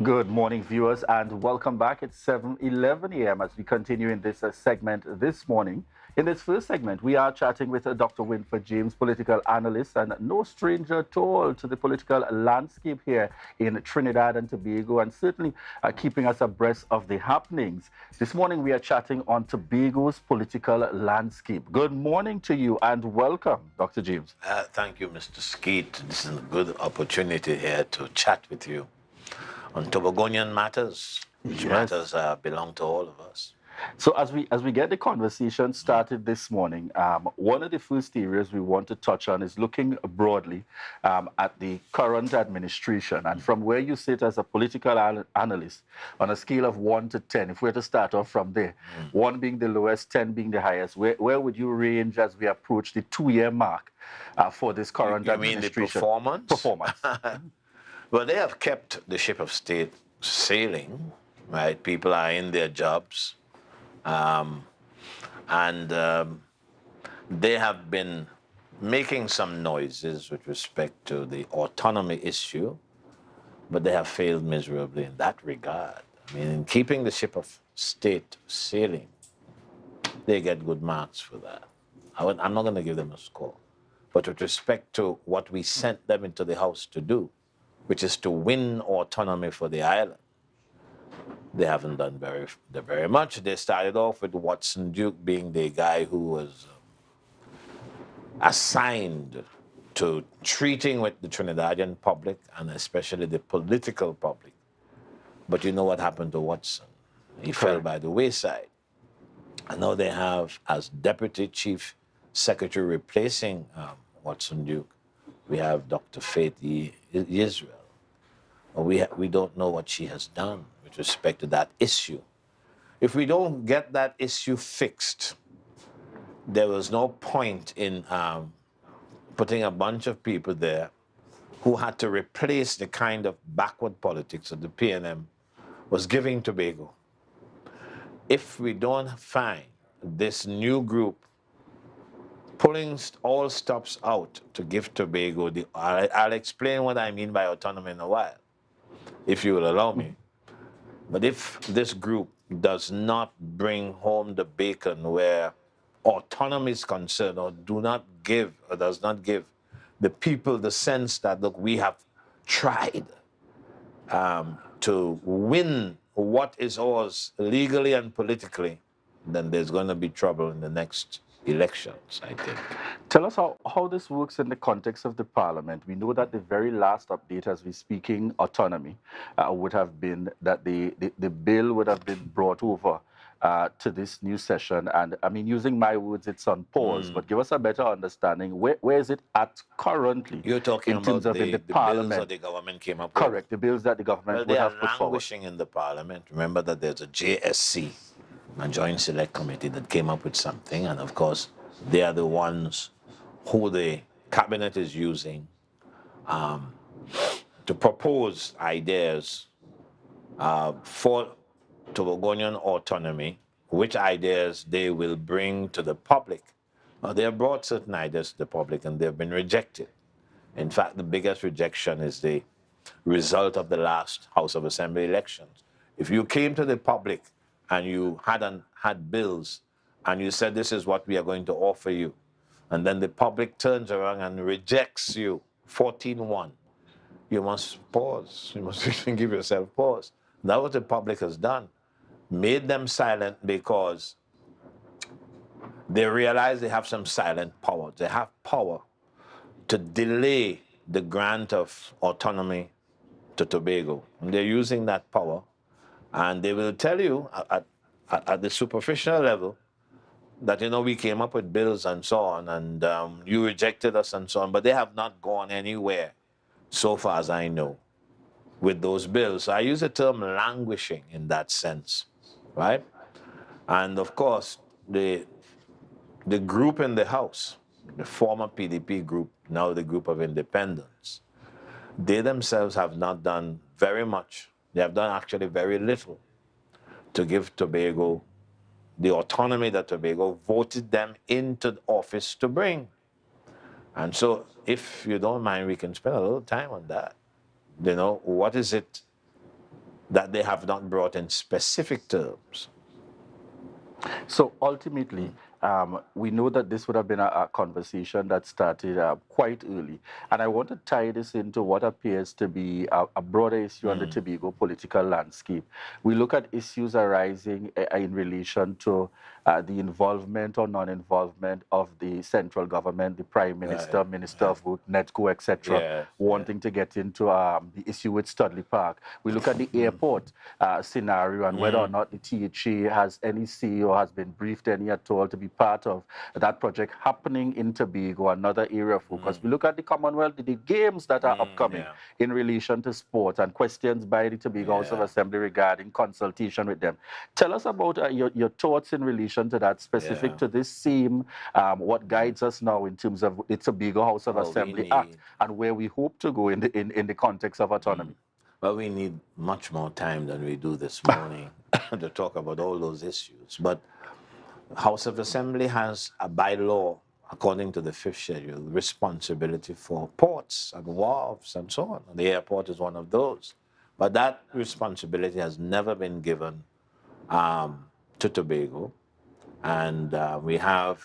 Good morning, viewers, and welcome back. It's 7:11 a.m. as we continue in this segment this morning. In this first segment, we are chatting with Dr. Winford James, political analyst and no stranger at all to the political landscape here in Trinidad and Tobago, and certainly keeping us abreast of the happenings. This morning, we are chatting on Tobago's political landscape. Good morning to you and welcome, Dr. James. Thank you, Mr. Skeete. This is a good opportunity here to chat with you on Tobagonian matters, which Yes. matters belong to all of us. So as we get the conversation started this morning, one of the first areas we want to touch on is looking broadly at the current administration, and from where you sit as a political analyst, on a scale of 1 to 10, if we were to start off from there, 1 being the lowest, 10 being the highest, where would you range as we approach the 2-year mark for this current You mean the administration? performance? Performance. Well, they have kept the ship of state sailing, right? People are in their jobs, um, and they have been making some noises with respect to the autonomy issue, but they have failed miserably in that regard. I mean, in keeping the ship of state sailing, they get good marks for that. I'm not going to give them a score. But with respect to what we sent them into the House to do, which is to win autonomy for the island, they haven't done very much. They started off with Watson Duke being the guy who was assigned to treating with the Trinidadian public and especially the political public. But you know what happened to Watson? He fell by the wayside. And now they have, as Deputy Chief Secretary replacing Watson Duke, we have Dr. Faith Israel. We don't know what she has done with respect to that issue. If we don't get that issue fixed, there was no point in putting a bunch of people there who had to replace the kind of backward politics that the PNM was giving Tobago. If we don't find this new group pulling all stops out to give Tobago I'll explain what I mean by autonomy in a while, if you will allow me. But if this group does not bring home the bacon where autonomy is concerned, or does not give the people the sense that, look, we have tried to win what is ours legally and politically, then there's going to be trouble in the next elections, I think. Tell us how this works in the context of the parliament. We know that the very last update as we're speaking autonomy would have been that the bill would have been brought over to this new session. And I mean, using my words, it's on pause, but give us a better understanding. Where is it at currently You're talking in terms about of in the the bills parliament? that the government came up with? Correct, the bills that the Well, government they would are have put forward. languishing in the parliament. Remember that there's a JSC, a Joint Select Committee, that came up with something. And of course, they are the ones who the cabinet is using to propose ideas for Tobagonian autonomy, which ideas they will bring to the public. Now, they have brought certain ideas to the public and they've been rejected. In fact, the biggest rejection is the result of the last House of Assembly elections. If you came to the public and you hadn't had bills and you said, this is what we are going to offer you, and then the public turns around and rejects you 14-1, you must pause. You must even give yourself pause. That's what the public has done. Made them silent because they realize they have some silent power. They have power to delay the grant of autonomy to Tobago. And they're using that power, and they will tell you at the superficial level that, you know, we came up with bills and so on, and you rejected us and so on, but they have not gone anywhere, so far as I know, with those bills. So I use the term languishing in that sense, right? And of course, the group in the House, the former PDP group, now the group of independents, they themselves have not done very much. They have done actually very little to give Tobago the autonomy that Tobago voted them into office to bring. And so, if you don't mind, we can spend a little time on that. You know, what is it that they have not brought in specific terms. So ultimately, we know that this would have been a conversation that started quite early. And I want to tie this into what appears to be a broader issue on the Tobago political landscape. We look at issues arising in relation to the involvement or non-involvement of the central government, the Prime Minister, Minister of Work, NETCO, etc., Yeah, wanting to get into the issue with Studley Park. We look at the airport scenario and whether or not the THA has any say or has been briefed any at all to be part of that project happening in Tobago, another area of focus. We look at the Commonwealth, the games that are upcoming in relation to sport and questions by the Tobago House of Assembly regarding consultation with them. Tell us about your thoughts in relation to that, specific to this same, what guides us now in terms of the Tobago House of Assembly Act and where we hope to go in the context of autonomy. Well, we need much more time than we do this morning to talk about all those issues. But House of Assembly has by law, according to the 5th schedule, responsibility for ports and wharves and so on. The airport is one of those. But that responsibility has never been given to Tobago. And we have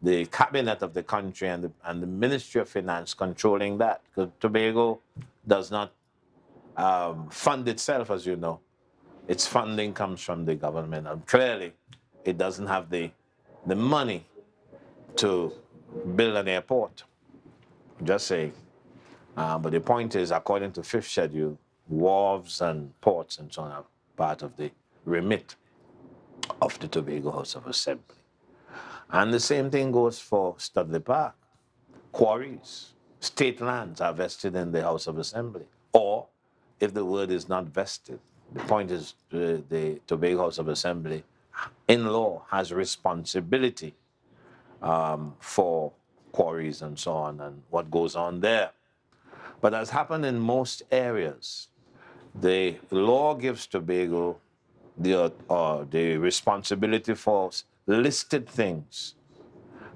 the cabinet of the country and the Ministry of Finance controlling that, because Tobago does not fund itself, as you know. Its funding comes from the government, and clearly it doesn't have the money to build an airport. Just saying. But the point is, according to 5th schedule, wharves and ports and so on are part of the remit of the Tobago House of Assembly. And the same thing goes for Studley Park. Quarries, state lands are vested in the House of Assembly. Or, if the word is not vested, the point is the Tobago House of Assembly, in law, has responsibility for quarries and so on and what goes on there. But as happened in most areas, the law gives Tobago the responsibility for listed things,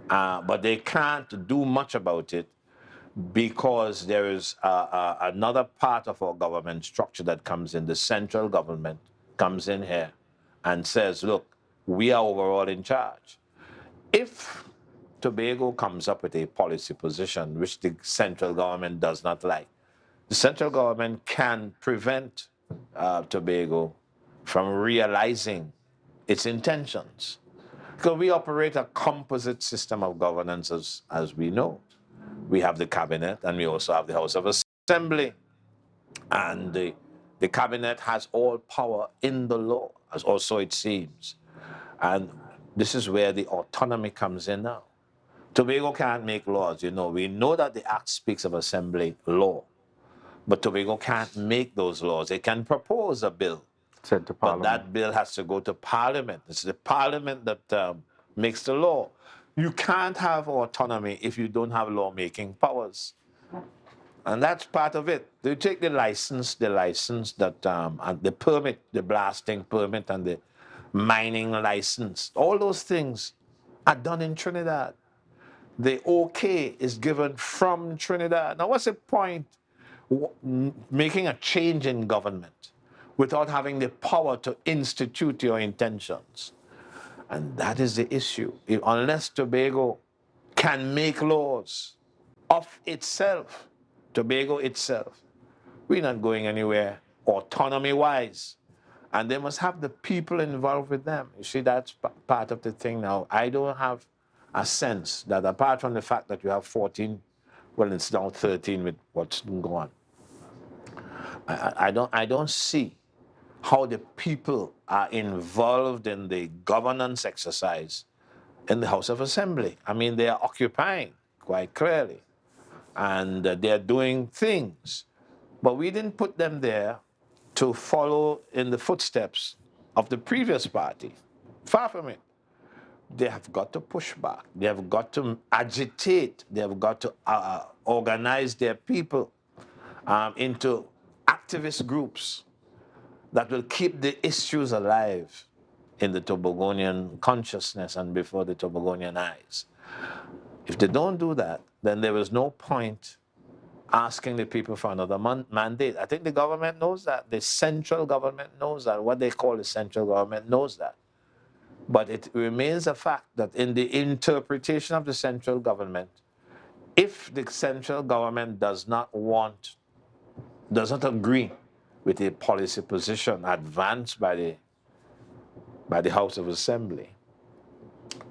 but they can't do much about it because there is another part of our government structure that comes in. The central government comes in here and says, look, we are overall in charge. If Tobago comes up with a policy position which the central government does not like, the central government can prevent Tobago from realizing its intentions. Because we operate a composite system of governance, as we know. We have the cabinet and we also have the House of Assembly. And the cabinet has all power in the law, as also it seems. And this is where the autonomy comes in now. Tobago can't make laws, you know. We know that the Act speaks of assembly law, but Tobago can't make those laws. It can propose a bill, Sent to but Parliament. that bill has to go to Parliament. It's the Parliament that makes the law. You can't have autonomy if you don't have lawmaking powers. And that's part of it. They take the license that, and the permit, the blasting permit and the mining license, all those things are done in Trinidad. The OK is given from Trinidad. Now, what's the point making a change in government without having the power to institute your intentions? And that is the issue. Unless Tobago can make laws of itself, Tobago itself, we're not going anywhere autonomy-wise. And they must have the people involved with them. You see, that's part of the thing now. I don't have a sense that apart from the fact that you have 14, well, it's now 13 with what's going on. I don't see how the people are involved in the governance exercise in the House of Assembly. I mean, they are occupying quite clearly, and they're doing things. But we didn't put them there to follow in the footsteps of the previous party. Far from it. They have got to push back. They have got to agitate. They have got to organize their people into activist groups that will keep the issues alive in the Tobagonian consciousness and before the Tobagonian eyes. If they don't do that, then there is no point asking the people for another mandate. I think the government knows that. The central government knows that. What they call the central government knows that. But it remains a fact that in the interpretation of the central government, if the central government does not agree with a policy position advanced by the House of Assembly,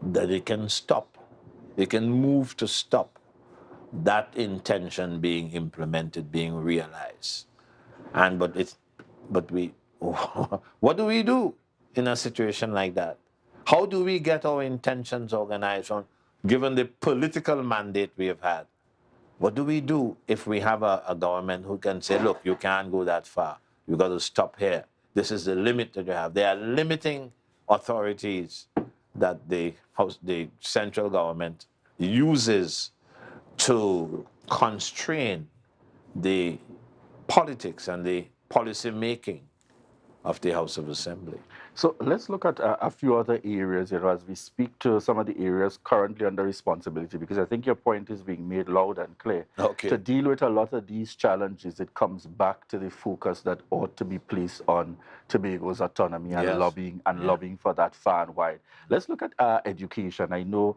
that they can stop. They can move to stop that intention being implemented, being realized. But we, what do we do in a situation like that? How do we get our intentions organized given the political mandate we have had? What do we do if we have a government who can say, look, you can't go that far. You've got to stop here. This is the limit that you have. They are limiting authorities that the central government uses to constrain the politics and the policy making of the House of Assembly. So let's look at a few other areas, as we speak to some of the areas currently under responsibility, because I think your point is being made loud and clear. Okay. To deal with a lot of these challenges, it comes back to the focus that ought to be placed on Tobago's autonomy and Yes. lobbying for that far and wide. Let's look at education. I know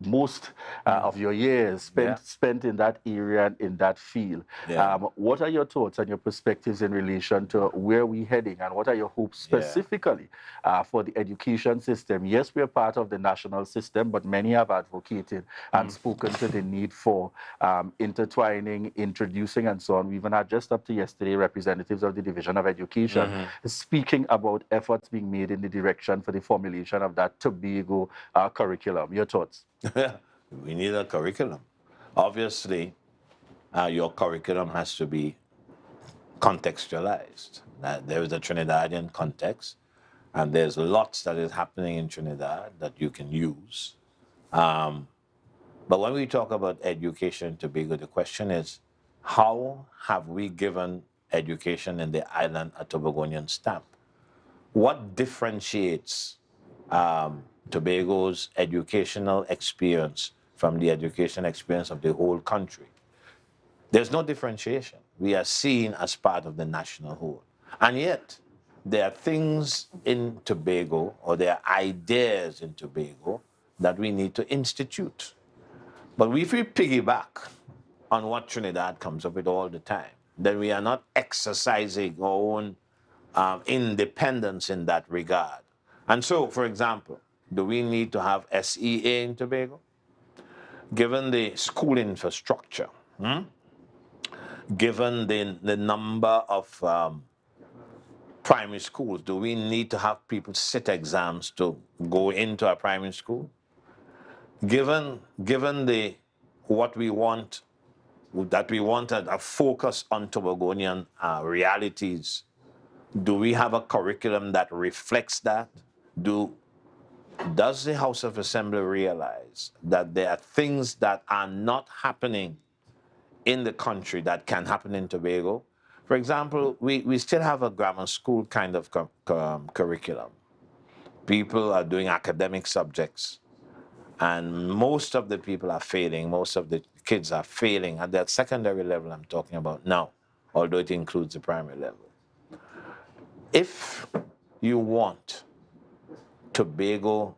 most of your years spent in that area and in that field. Yeah. What are your thoughts and your perspectives in relation to where we're heading, and what are your hopes specifically for the education system? Yes, we are part of the national system, but many have advocated and spoken to the need for intertwining, introducing, and so on. We even had just up to yesterday representatives of the Division of Education speaking about efforts being made in the direction for the formulation of that Tobago curriculum. Your thoughts? We need a curriculum. Obviously, your curriculum has to be contextualized. There is a Trinidadian context, and there's lots that is happening in Trinidad that you can use. But when we talk about education in Tobago, the question is, how have we given education in the island a Tobagonian stamp? What differentiates Tobago's educational experience from the education experience of the whole country? There's no differentiation. We are seen as part of the national whole. And yet, there are things in Tobago, or there are ideas in Tobago, that we need to institute. But if we piggyback on what Trinidad comes up with all the time, then we are not exercising our own independence in that regard. And so, for example, do we need to have SEA in Tobago? Given the school infrastructure, given the number of primary schools, do we need to have people sit exams to go into a primary school? Given what we want, that we wanted a focus on Tobagonian realities, do we have a curriculum that reflects that? Does the House of Assembly realize that there are things that are not happening in the country that can happen in Tobago? For example, we still have a grammar school kind of curriculum. People are doing academic subjects, and most of the people are failing. Most of the kids are failing at that secondary level I'm talking about now, although it includes the primary level. If you want Tobago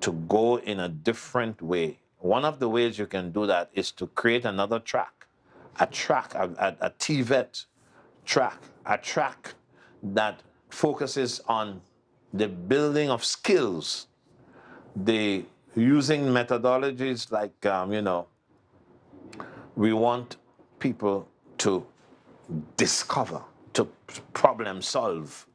to go in a different way, one of the ways you can do that is to create another track, a TVET track, a track that focuses on the building of skills, the using methodologies like, we want people to discover, to problem solve,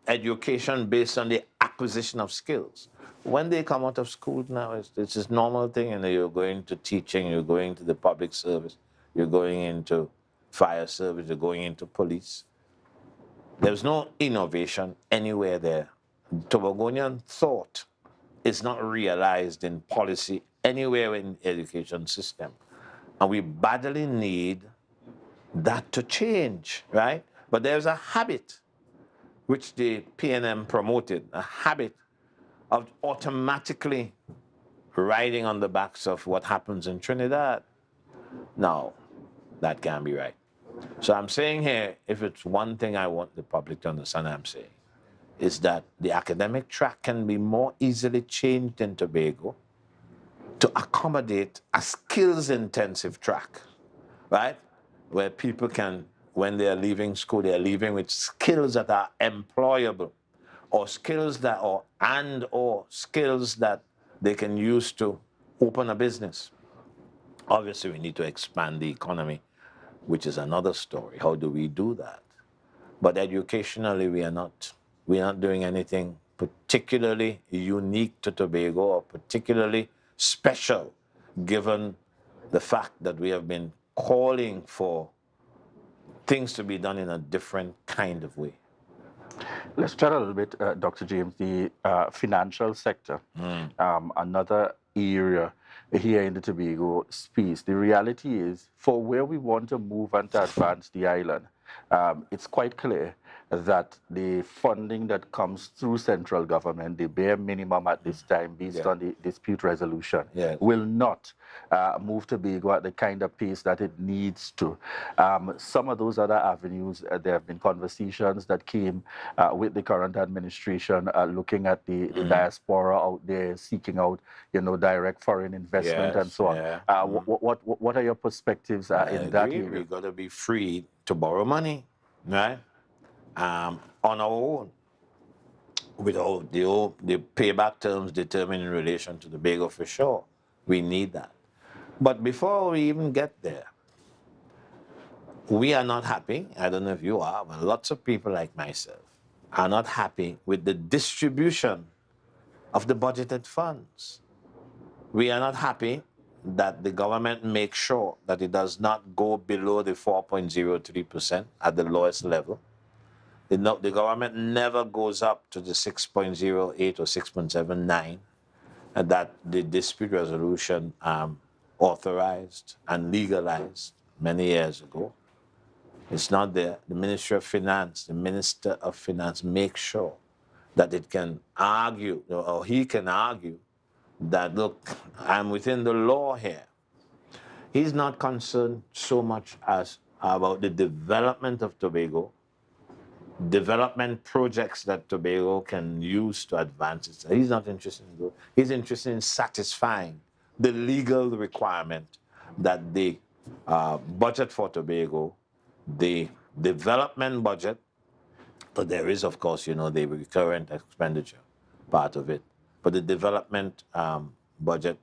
education based on the acquisition of skills. When they come out of school now, it's this normal thing, and you're going to teaching, you're going to the public service, you're going into fire service, you're going into police. There's no innovation anywhere there. Tobagonian thought is not realized in policy anywhere in the education system. And we badly need that to change, right? But there's a habit which the PNM promoted, a habit of automatically riding on the backs of what happens in Trinidad. Now, that can be right. So I'm saying here, if it's one thing I want the public to understand, I'm saying, is that the academic track can be more easily changed in Tobago to accommodate a skills-intensive track, right? Where people can, when they're leaving school, they're leaving with skills that are employable, or skills that, or skills that they can use to open a business. Obviously, we need to expand the economy, which is another story. How do we do that? But educationally, we're not doing anything particularly unique to Tobago or particularly special, given the fact that we have been calling for things to be done in a different kind of way. Let's chat a little bit, Dr. James, the financial sector, another area here in the Tobago space. The reality is, for where we want to move and to advance the island, it's quite clear that the funding that comes through central government, the bare minimum at this time, based on the dispute resolution, will not move Tobago at the kind of pace that it needs to. Some of those other avenues, there have been conversations that came with the current administration, looking at the diaspora out there, seeking out, direct foreign investment and so on. What are your perspectives in that area? We've got to be free to borrow money, right? On our own, with all the payback terms determined in relation to Tobago, for sure. We need that. But before we even get there, we are not happy. I don't know if you are, but lots of people like myself are not happy with the distribution of the budgeted funds. We are not happy that the government makes sure that it does not go below the 4.03% at the lowest level. The government never goes up to the 6.08 or 6.79 that the dispute resolution authorized and legalized many years ago. It's not there. The Ministry of Finance, the Minister of Finance makes sure that it can argue, or he can argue, that, look, I'm within the law here. He's not concerned so much as about the development of Tobago, development projects that Tobago can use to advance it. So he's not interested in that. He's interested in satisfying the legal requirement that the budget for Tobago, the development budget, but there is, of course, the recurrent expenditure part of it. But the development budget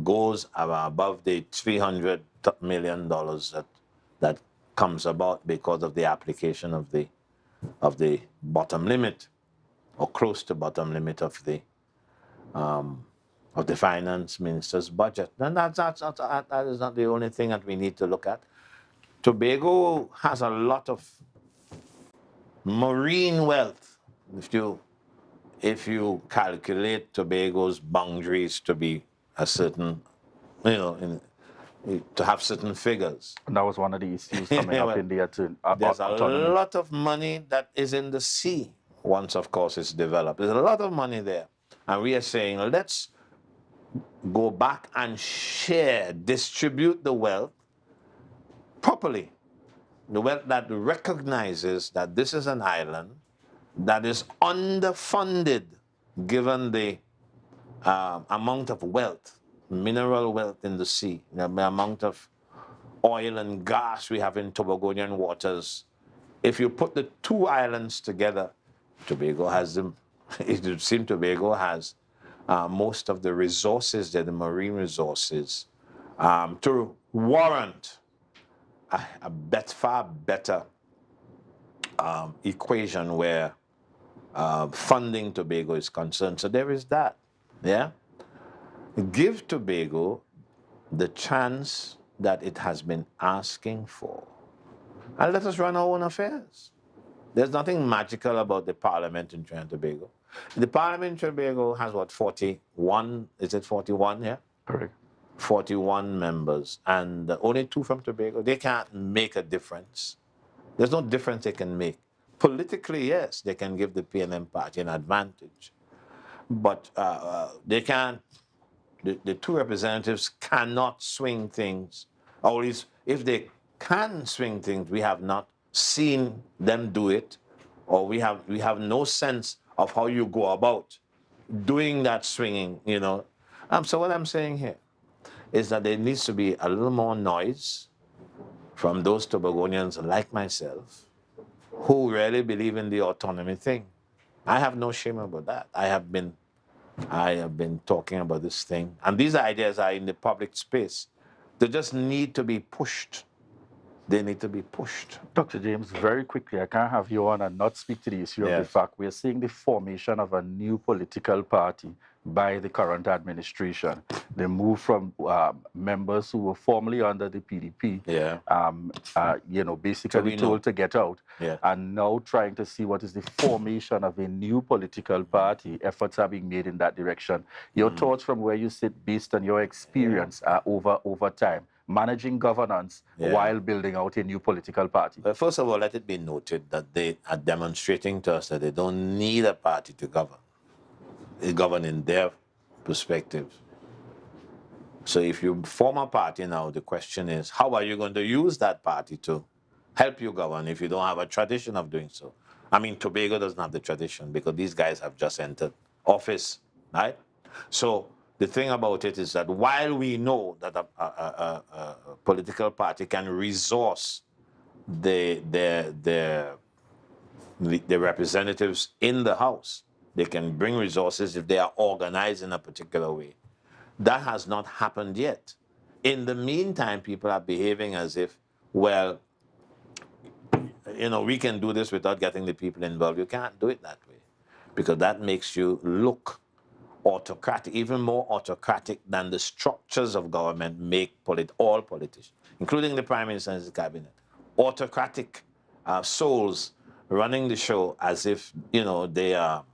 goes above the $300 million that comes about because of the application of the bottom limit, or close to bottom limit of the finance minister's budget. And that is not the only thing that we need to look at. Tobago has a lot of marine wealth. If you calculate Tobago's boundaries to be a certain, to have certain figures. And that was one of the issues coming up in there too. There's autonomy. A lot of money that is in the sea once, of course, it's developed. There's a lot of money there. And we are saying, let's go back and distribute the wealth properly. The wealth that recognizes that this is an island that is underfunded given the amount of wealth, mineral wealth in the sea, the amount of oil and gas we have in Tobagonian waters. If you put the two islands together, Tobago has them. It would seem Tobago has most of the resources there, the marine resources, to warrant a far better equation where funding Tobago is concerned. So there is that. Yeah? Give Tobago the chance that it has been asking for. And let us run our own affairs. There's nothing magical about the parliament in Trinidad and Tobago. The parliament in Tobago has, 41? Is it 41? Yeah? Correct. 41 members, and only 2 from Tobago. They can't make a difference. There's no difference they can make. Politically, yes, they can give the PNM party an advantage. But they can't, the 2 representatives cannot swing things. Or at least if they can swing things. We have not seen them do it, or we have no sense of how you go about doing that swinging, you know. So what I'm saying here is that there needs to be a little more noise from those Tobagonians like myself who really believe in the autonomy thing. I have no shame about that. I have been talking about this thing, and these ideas are in the public space. They just need to be pushed. They need to be pushed. Dr. James, very quickly, I can't have you on and not speak to the issue of the Yes. fact we are seeing the formation of a new political party by the current administration. They move from members who were formerly under the PDP, Yeah. basically told to get out, Yeah. and now trying to see what is the formation of a new political party. Efforts are being made in that direction. Your thoughts from where you sit based on your experience over time, managing governance while building out a new political party? But first of all, let it be noted that they are demonstrating to us that they don't need a party to govern. They govern in their perspective. So if you form a party now, the question is, how are you going to use that party to help you govern if you don't have a tradition of doing so? I mean, Tobago doesn't have the tradition because these guys have just entered office, right? So the thing about it is that while we know that a political party can resource the representatives in the House, they can bring resources if they are organized in a particular way. That has not happened yet. In the meantime, people are behaving as if, well, we can do this without getting the people involved. You can't do it that way because that makes you look autocratic, even more autocratic than the structures of government make all politicians, including the Prime Minister and his cabinet. Autocratic souls running the show as if, they are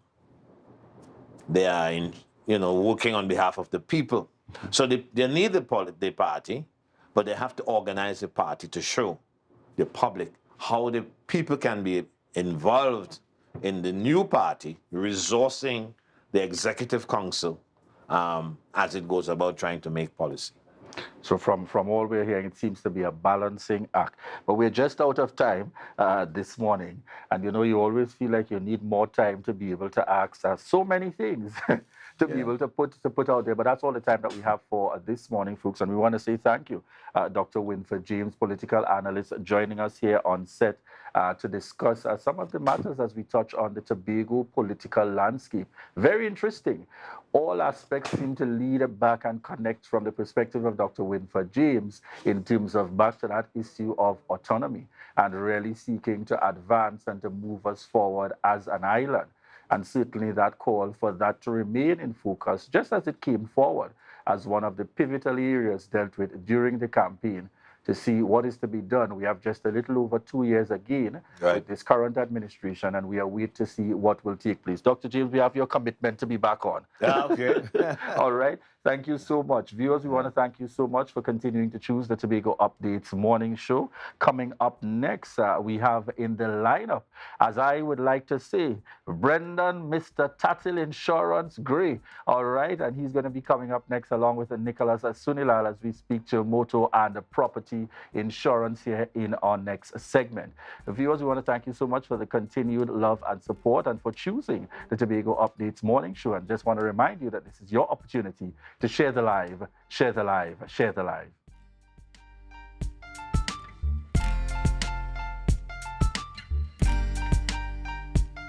working on behalf of the people. So they need the party, but they have to organize the party to show the public how the people can be involved in the new party, resourcing the executive council as it goes about trying to make policy. So from all we're hearing, it seems to be a balancing act. But we're just out of time this morning. And you always feel like you need more time to be able to ask so many things to be able to put out there. But that's all the time that we have for this morning, folks. And we want to say thank you, Dr. Winford James, political analyst, joining us here on set to discuss some of the matters as we touch on the Tobago political landscape. Very interesting. All aspects seem to lead back and connect from the perspective of Dr. Winford James in terms of back to that issue of autonomy and really seeking to advance and to move us forward as an island. And certainly that call for that to remain in focus, just as it came forward as one of the pivotal areas dealt with during the campaign to see what is to be done. We have just a little over 2 years again with this current administration, and we are waiting to see what will take place. Dr. James, we have your commitment to be back on. Okay. All right. Thank you so much. Viewers, we want to thank you so much for continuing to choose the Tobago Updates morning show. Coming up next, we have in the lineup, as I would like to say, Brendan, Mr. Tattle Insurance Gray. All right. And he's going to be coming up next along with Nicholas Sunilal as we speak to motor and property insurance here in our next segment. Viewers, we want to thank you so much for the continued love and support and for choosing the Tobago Updates morning show. And just want to remind you that this is your opportunity to share the live, share the live, share the live.